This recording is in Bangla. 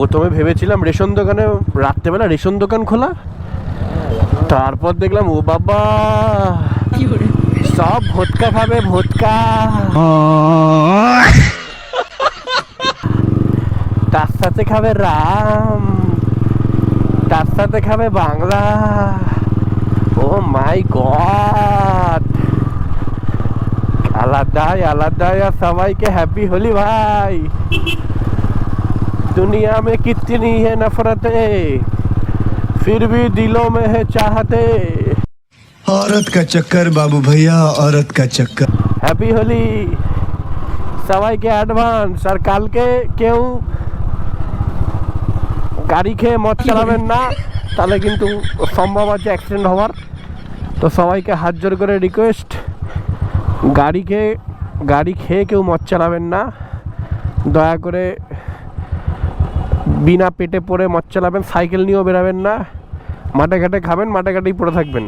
প্রথমে ভেবেছিলাম রেশন দোকানে, রাত্রেবেলা রেশন দোকান খোলা, তারপর দেখলাম ও বাবা সব ভোটকা খাবে, ভোটকা। তার সাথে খাবে রাম, তার সাথে খাবে বাংলা। ও মাই গড, আলাদাই আলাদাই। আর সবাইকে হ্যাপি হোলি ভাই। दुनिया में कितनी है नफरतें, फिर भी दिलों में है चाहते। औरत का चक्कर बाबू भैया, औरत का चक्कर। হ্যাপি হোলি সবাইকে অ্যাডভান্স। আর কালকে কেউ গাড়ি খেয়ে মদ চালাবেন না, তাহলে কিন্তু সম্ভব আছে অ্যাক্সিডেন্ট হওয়ার। তো সবাইকে হাত জোর করে রিকোয়েস্ট, গাড়ি খেয়ে কেউ মদ চালাবেন না, দয়া করে বিনা পেটে পড়ে মদ চালাবেন। সাইকেল নিয়েও বেরাবেন না, মাঠে ঘাটে খাবেন, মাঠে ঘাটেই পড়ে থাকবেন।